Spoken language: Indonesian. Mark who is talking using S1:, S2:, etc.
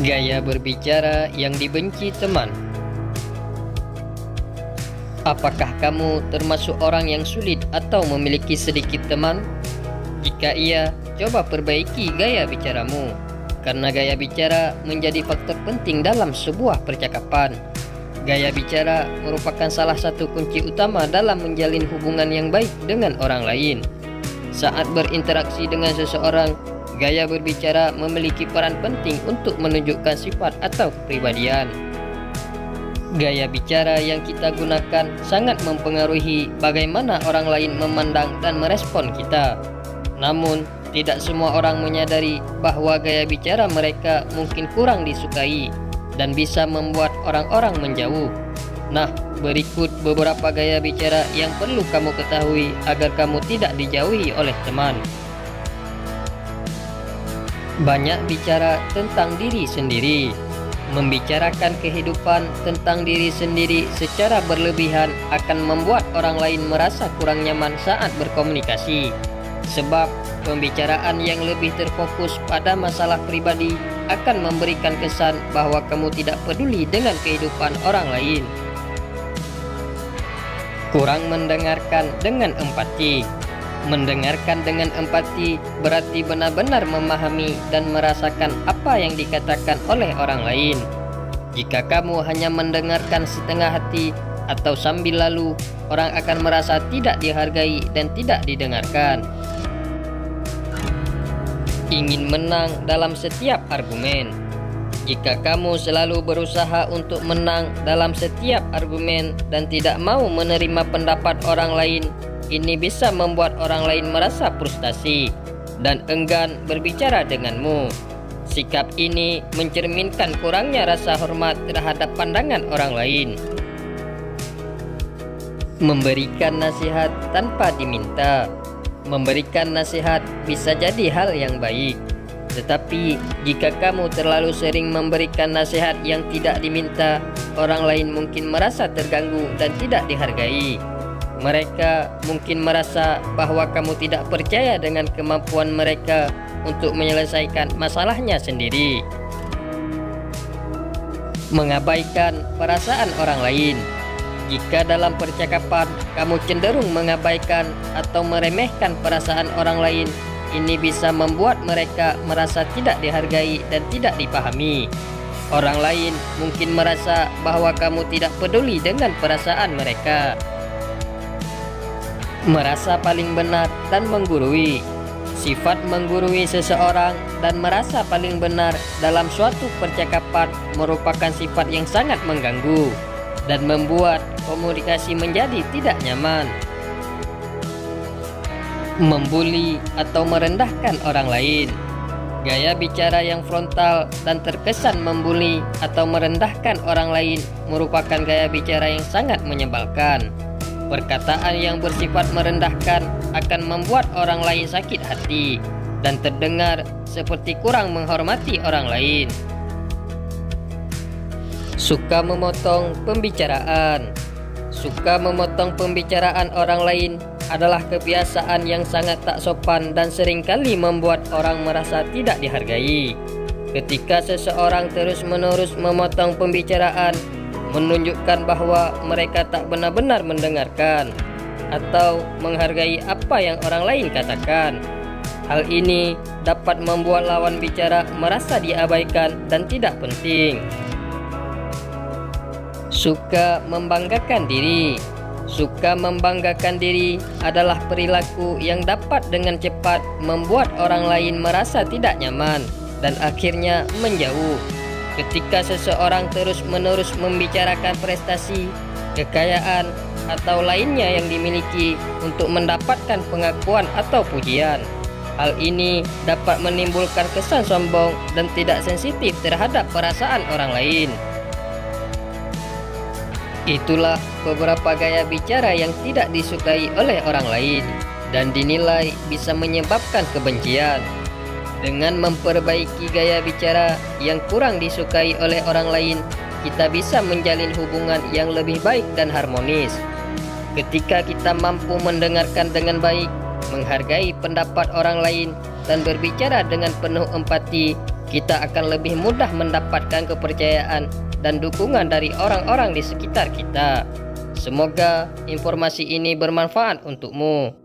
S1: Gaya berbicara yang dibenci teman. Apakah kamu termasuk orang yang sulit atau memiliki sedikit teman? Jika iya, coba perbaiki gaya bicaramu, karena gaya bicara menjadi faktor penting dalam sebuah percakapan. Gaya bicara merupakan salah satu kunci utama dalam menjalin hubungan yang baik dengan orang lain. Saat berinteraksi dengan seseorang, gaya berbicara memiliki peran penting untuk menunjukkan sifat atau kepribadian. Gaya bicara yang kita gunakan sangat mempengaruhi bagaimana orang lain memandang dan merespon kita. Namun, tidak semua orang menyadari bahwa gaya bicara mereka mungkin kurang disukai dan bisa membuat orang-orang menjauh. Nah, berikut beberapa gaya bicara yang perlu kamu ketahui agar kamu tidak dijauhi oleh teman. Banyak bicara tentang diri sendiri. Membicarakan kehidupan tentang diri sendiri secara berlebihan akan membuat orang lain merasa kurang nyaman saat berkomunikasi. Sebab pembicaraan yang lebih terfokus pada masalah pribadi akan memberikan kesan bahwa kamu tidak peduli dengan kehidupan orang lain. Kurang mendengarkan dengan empati. Mendengarkan dengan empati berarti benar-benar memahami dan merasakan apa yang dikatakan oleh orang lain. Jika kamu hanya mendengarkan setengah hati atau sambil lalu, orang akan merasa tidak dihargai dan tidak didengarkan. Ingin menang dalam setiap argumen. Jika kamu selalu berusaha untuk menang dalam setiap argumen dan tidak mau menerima pendapat orang lain, ini bisa membuat orang lain merasa frustasi dan enggan berbicara denganmu. Sikap ini mencerminkan kurangnya rasa hormat terhadap pandangan orang lain. Memberikan nasihat tanpa diminta. Memberikan nasihat bisa jadi hal yang baik, tetapi jika kamu terlalu sering memberikan nasihat yang tidak diminta, orang lain mungkin merasa terganggu dan tidak dihargai. Mereka mungkin merasa bahwa kamu tidak percaya dengan kemampuan mereka untuk menyelesaikan masalahnya sendiri. Mengabaikan perasaan orang lain. Jika dalam percakapan kamu cenderung mengabaikan atau meremehkan perasaan orang lain, ini bisa membuat mereka merasa tidak dihargai dan tidak dipahami. Orang lain mungkin merasa bahwa kamu tidak peduli dengan perasaan mereka. Merasa paling benar dan menggurui. Sifat menggurui seseorang dan merasa paling benar dalam suatu percakapan merupakan sifat yang sangat mengganggu dan membuat komunikasi menjadi tidak nyaman. Membuli atau merendahkan orang lain. Gaya bicara yang frontal dan terkesan membuli atau merendahkan orang lain merupakan gaya bicara yang sangat menyebalkan. Perkataan yang bersifat merendahkan akan membuat orang lain sakit hati dan terdengar seperti kurang menghormati orang lain. Suka memotong pembicaraan. Suka memotong pembicaraan orang lain adalah kebiasaan yang sangat tak sopan dan seringkali membuat orang merasa tidak dihargai. Ketika seseorang terus-menerus memotong pembicaraan, menunjukkan bahwa mereka tak benar-benar mendengarkan atau menghargai apa yang orang lain katakan. Hal ini dapat membuat lawan bicara merasa diabaikan dan tidak penting. Suka membanggakan diri. Suka membanggakan diri adalah perilaku yang dapat dengan cepat membuat orang lain merasa tidak nyaman dan akhirnya menjauh. Ketika seseorang terus-menerus membicarakan prestasi, kekayaan, atau lainnya yang dimiliki untuk mendapatkan pengakuan atau pujian, hal ini dapat menimbulkan kesan sombong dan tidak sensitif terhadap perasaan orang lain. Itulah beberapa gaya bicara yang tidak disukai oleh orang lain dan dinilai bisa menyebabkan kebencian. Dengan memperbaiki gaya bicara yang kurang disukai oleh orang lain, kita bisa menjalin hubungan yang lebih baik dan harmonis. Ketika kita mampu mendengarkan dengan baik, menghargai pendapat orang lain, dan berbicara dengan penuh empati, kita akan lebih mudah mendapatkan kepercayaan dan dukungan dari orang-orang di sekitar kita. Semoga informasi ini bermanfaat untukmu.